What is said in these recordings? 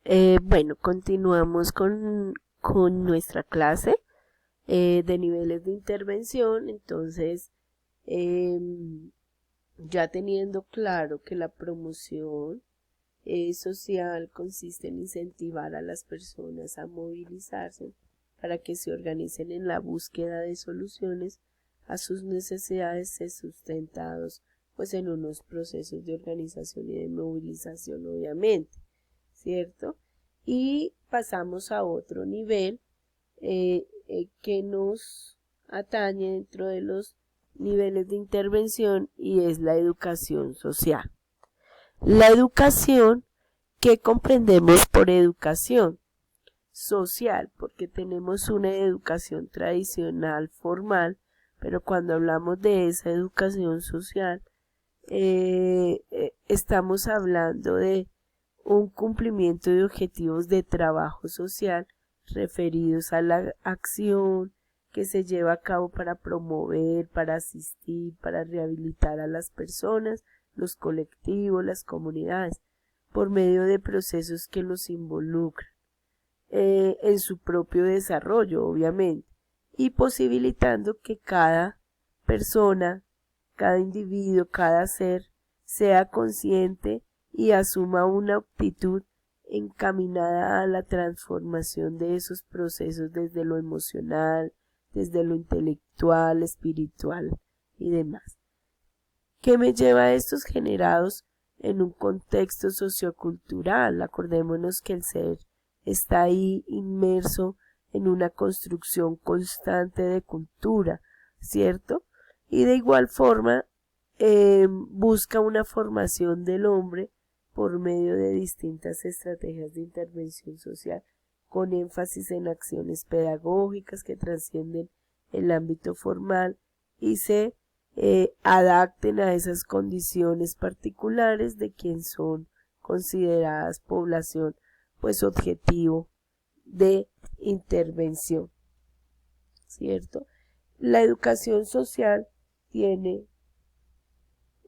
Bueno, continuamos con nuestra clase de niveles de intervención. Entonces, ya teniendo claro que la promoción social consiste en incentivar a las personas a movilizarse para que se organicen en la búsqueda de soluciones a sus necesidades sustentados pues en unos procesos de organización y de movilización, obviamente, ¿cierto? Y pasamos a otro nivel que nos atañe dentro de los niveles de intervención, y es la educación social. La educación, ¿qué comprendemos por educación? Social, porque tenemos una educación tradicional, formal, pero cuando hablamos de esa educación social, estamos hablando de un cumplimiento de objetivos de trabajo social referidos a la acción que se lleva a cabo para promover, para asistir, para rehabilitar a las personas, los colectivos, las comunidades, por medio de procesos que los involucran en su propio desarrollo, obviamente, y posibilitando que cada persona, cada individuo, cada ser, sea consciente y asuma una actitud encaminada a la transformación de esos procesos desde lo emocional, desde lo intelectual, espiritual y demás. ¿Qué me lleva a estos generados en un contexto sociocultural? Acordémonos que el ser está ahí inmerso en una construcción constante de cultura, ¿cierto? Y de igual forma busca una formación del hombre por medio de distintas estrategias de intervención social, con énfasis en acciones pedagógicas que trascienden el ámbito formal y se adapten a esas condiciones particulares de quien son consideradas población pues objetivo de intervención, ¿cierto? La educación social tiene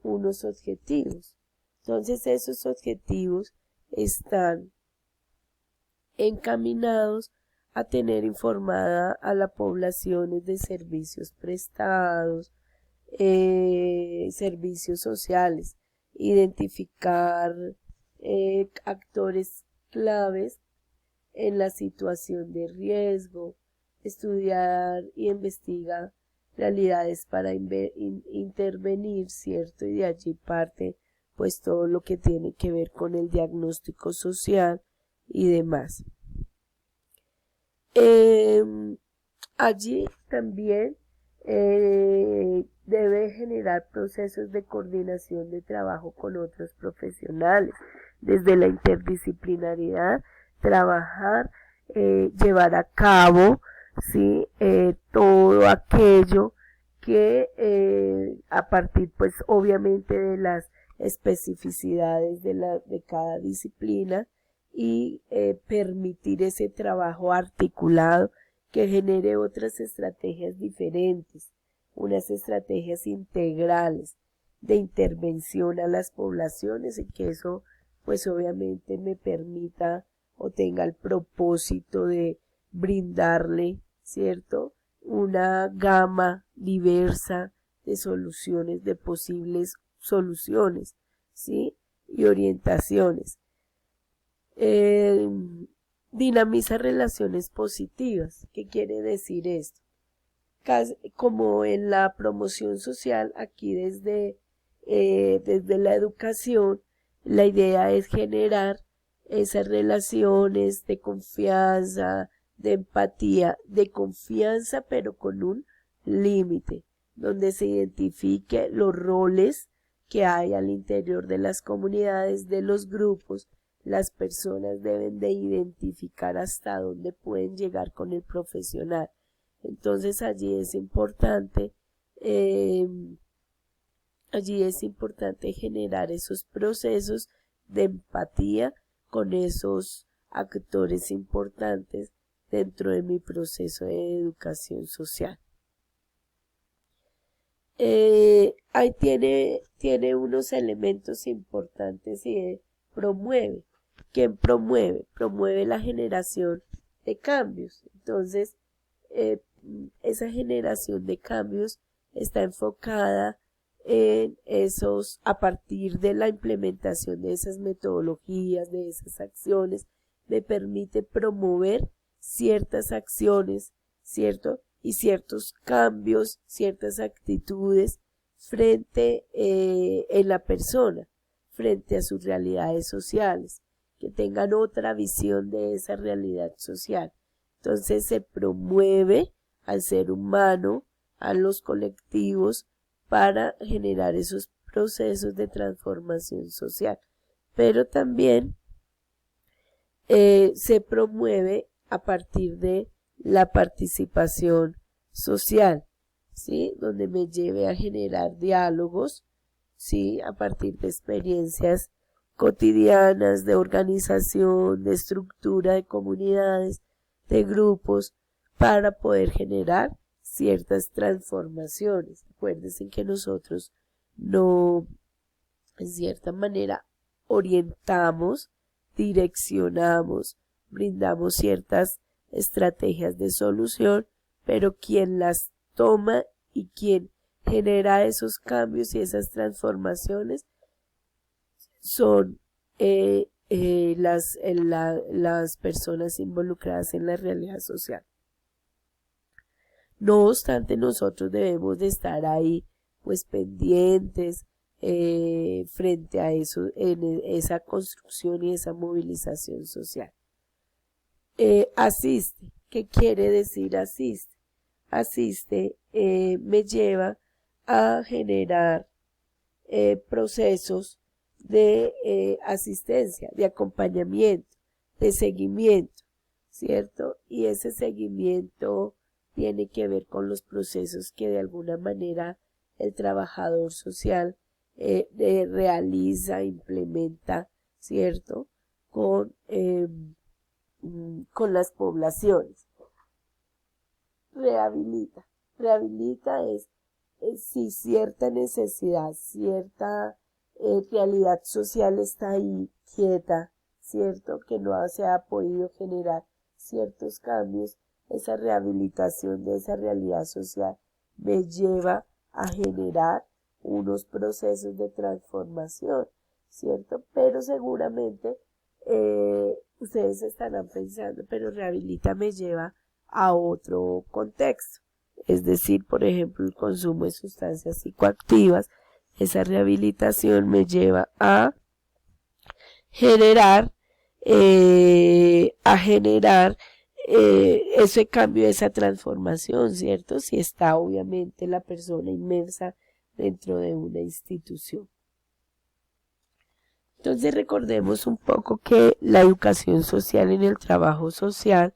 unos objetivos. Entonces esos objetivos están encaminados a tener informada a la población de servicios prestados, servicios sociales, identificar actores claves en la situación de riesgo, estudiar y investigar realidades para intervenir, ¿cierto? Y de allí parte pues todo lo que tiene que ver con el diagnóstico social y demás. Allí también debe generar procesos de coordinación de trabajo con otros profesionales, desde la interdisciplinariedad, trabajar, llevar a cabo, ¿sí? Todo aquello que a partir pues obviamente de las especificidades de cada disciplina, y permitir ese trabajo articulado que genere otras estrategias diferentes, unas estrategias integrales de intervención a las poblaciones, y que eso pues obviamente me permita o tenga el propósito de brindarle, ¿cierto?, una gama diversa de soluciones, de posibles soluciones, ¿sí?, y orientaciones. Dinamiza relaciones positivas. ¿Qué quiere decir esto? Como en la promoción social, aquí desde la educación, la idea es generar esas relaciones de confianza, de empatía, de confianza, pero con un límite, donde se identifique los roles que hay al interior de las comunidades, de los grupos. Las personas deben de identificar hasta dónde pueden llegar con el profesional. Entonces allí es importante generar esos procesos de empatía con esos actores importantes dentro de mi proceso de educación social. Ahí tiene unos elementos importantes y promueve. ¿Qué promueve? Promueve la generación de cambios. Entonces, esa generación de cambios está enfocada en esos, a partir de la implementación de esas metodologías, de esas acciones, me permite promover ciertas acciones, ¿cierto? Y ciertos cambios, ciertas actitudes frente en la persona, frente a sus realidades sociales, que tengan otra visión de esa realidad social. Entonces se promueve al ser humano, a los colectivos, para generar esos procesos de transformación social. Pero también se promueve a partir de la participación social, ¿sí? Donde me lleve a generar diálogos, ¿sí? A partir de experiencias cotidianas, de organización, de estructura de comunidades, de grupos, para poder generar ciertas transformaciones. Acuérdense que nosotros no, en cierta manera, orientamos, direccionamos, brindamos ciertas estrategias de solución, pero quien las toma y quien genera esos cambios y esas transformaciones son las personas involucradas en la realidad social. No obstante, nosotros debemos de estar ahí, pues pendientes frente a eso, en esa construcción y esa movilización social. Asiste, ¿qué quiere decir asiste? Asiste me lleva a generar procesos de asistencia, de acompañamiento, de seguimiento, ¿cierto? Y ese seguimiento tiene que ver con los procesos que de alguna manera el trabajador social realiza, implementa, ¿cierto? Con las poblaciones. Rehabilita es si cierta necesidad, cierta realidad social está ahí quieta, ¿cierto? Que no se ha podido generar ciertos cambios, esa rehabilitación de esa realidad social me lleva a generar unos procesos de transformación, ¿cierto? Pero seguramente ustedes estarán pensando, pero rehabilita me lleva a otro contexto, es decir, por ejemplo, el consumo de sustancias psicoactivas. Esa rehabilitación me lleva a generar ese cambio, esa transformación, ¿cierto? Si está obviamente la persona inmersa dentro de una institución. Entonces recordemos un poco que la educación social en el trabajo social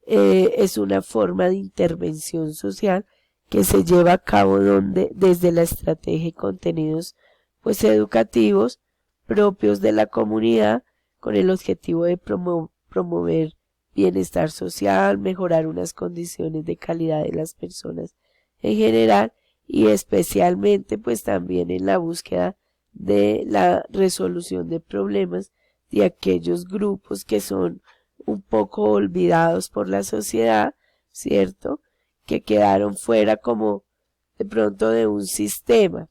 es una forma de intervención social que se lleva a cabo desde la estrategia y contenidos pues educativos propios de la comunidad con el objetivo de promover bienestar social, mejorar unas condiciones de calidad de las personas en general y especialmente pues también en la búsqueda de la resolución de problemas de aquellos grupos que son un poco olvidados por la sociedad, ¿cierto? Que quedaron fuera como de pronto de un sistema.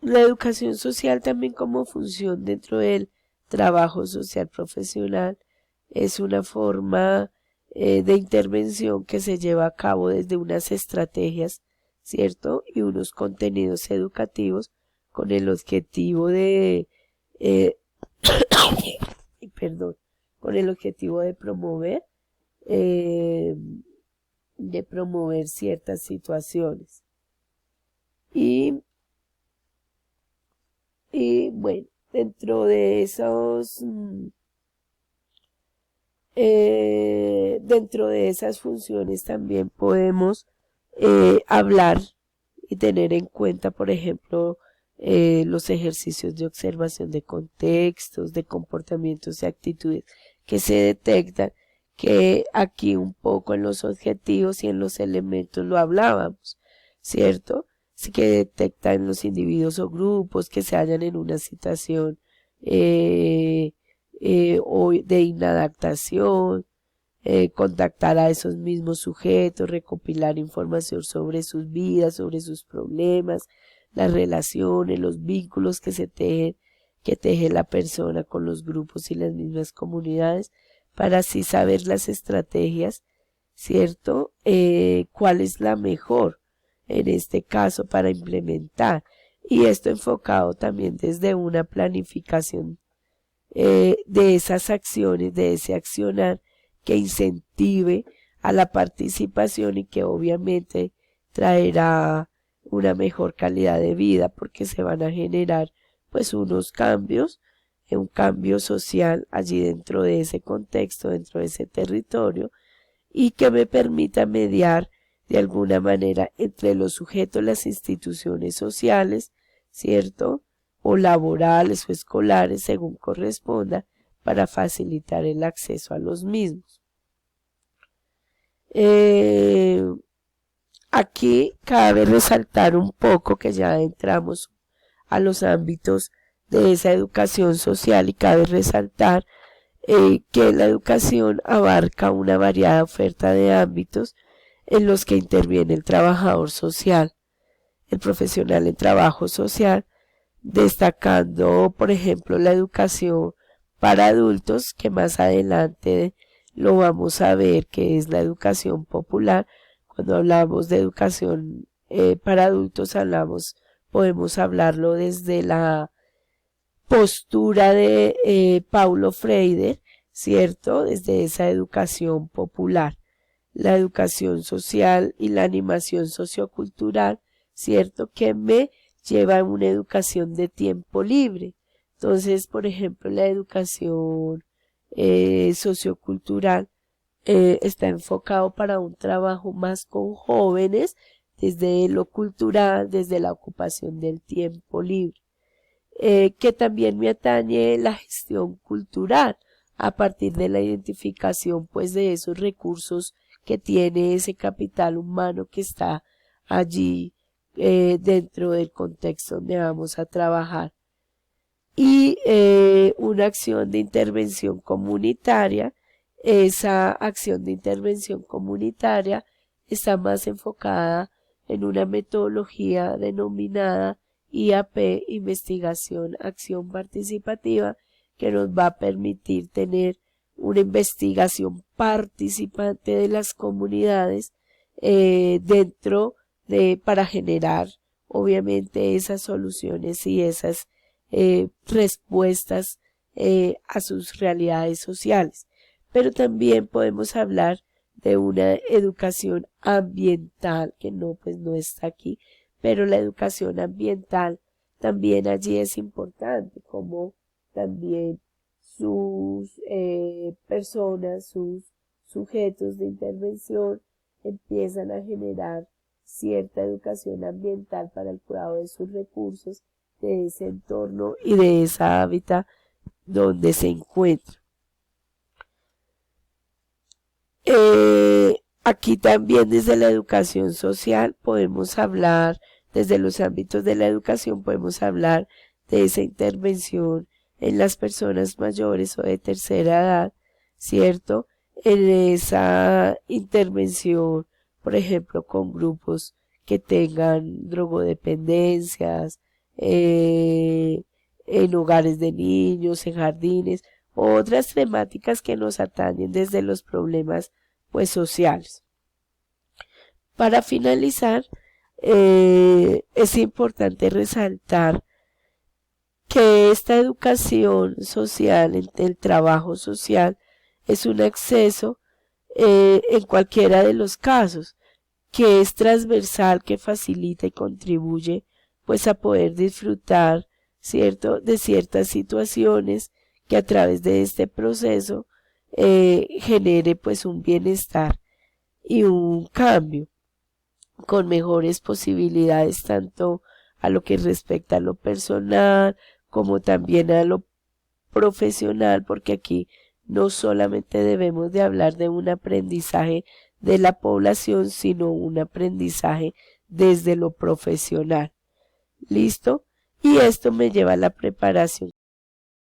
La educación social también como función dentro del trabajo social profesional es una forma de intervención que se lleva a cabo desde unas estrategias, ¿cierto? Y unos contenidos educativos con el objetivo de con el objetivo de promover ciertas situaciones. Y bueno, dentro de esas funciones también podemos hablar y tener en cuenta, por ejemplo, los ejercicios de observación de contextos, de comportamientos y actitudes que se detectan, que aquí un poco en los objetivos y en los elementos lo hablábamos, ¿cierto? que detectan los individuos o grupos que se hallan en una situación o de inadaptación, contactar a esos mismos sujetos, recopilar información sobre sus vidas, sobre sus problemas, las relaciones, los vínculos que teje la persona con los grupos y las mismas comunidades, para así saber las estrategias, ¿cierto? ¿Cuál es la mejor en este caso para implementar? Y esto enfocado también desde una planificación de esas acciones, de ese accionar que incentive a la participación y que obviamente traerá una mejor calidad de vida, porque se van a generar pues unos cambios, un cambio social allí dentro de ese contexto, dentro de ese territorio, y que me permita mediar de alguna manera entre los sujetos, las instituciones sociales, ¿cierto? O laborales o escolares, según corresponda, para facilitar el acceso a los mismos. Aquí cabe resaltar un poco que ya entramos a los ámbitos de esa educación social, y cabe resaltar que la educación abarca una variada oferta de ámbitos en los que interviene el trabajador social, el profesional en trabajo social, destacando, por ejemplo, la educación para adultos, que más adelante lo vamos a ver, que es la educación popular. Cuando hablamos de educación para adultos, podemos hablarlo desde la postura de Paulo Freire, ¿cierto? Desde esa educación popular. La educación social y la animación sociocultural, ¿cierto? Que me lleva a una educación de tiempo libre. Entonces, por ejemplo, la educación sociocultural está enfocado para un trabajo más con jóvenes, desde lo cultural, desde la ocupación del tiempo libre. Que también me atañe la gestión cultural, a partir de la identificación pues de esos recursos que tiene ese capital humano que está allí dentro del contexto donde vamos a trabajar. Y una acción de intervención comunitaria. Esa acción de intervención comunitaria está más enfocada en una metodología denominada IAP, Investigación, Acción Participativa, que nos va a permitir tener una investigación participante de las comunidades para generar obviamente esas soluciones y esas respuestas a sus realidades sociales. Pero también podemos hablar de una educación ambiental, que no está aquí, pero la educación ambiental también allí es importante, como también sus personas, sus sujetos de intervención empiezan a generar cierta educación ambiental para el cuidado de sus recursos, de ese entorno y de esa hábitat donde se encuentra. Aquí también desde la educación social podemos hablar, desde los ámbitos de la educación podemos hablar de esa intervención en las personas mayores o de tercera edad, ¿cierto? En esa intervención, por ejemplo, con grupos que tengan drogodependencias, en hogares de niños, en jardines, otras temáticas que nos atañen desde los problemas pues sociales. Para finalizar, es importante resaltar que esta educación social, el trabajo social, es un acceso en cualquiera de los casos, que es transversal, que facilita y contribuye pues a poder disfrutar, ¿cierto?, de ciertas situaciones que a través de este proceso genere pues un bienestar y un cambio con mejores posibilidades tanto a lo que respecta a lo personal como también a lo profesional, porque aquí no solamente debemos de hablar de un aprendizaje de la población, sino un aprendizaje desde lo profesional. ¿Listo? Y esto me lleva a la preparación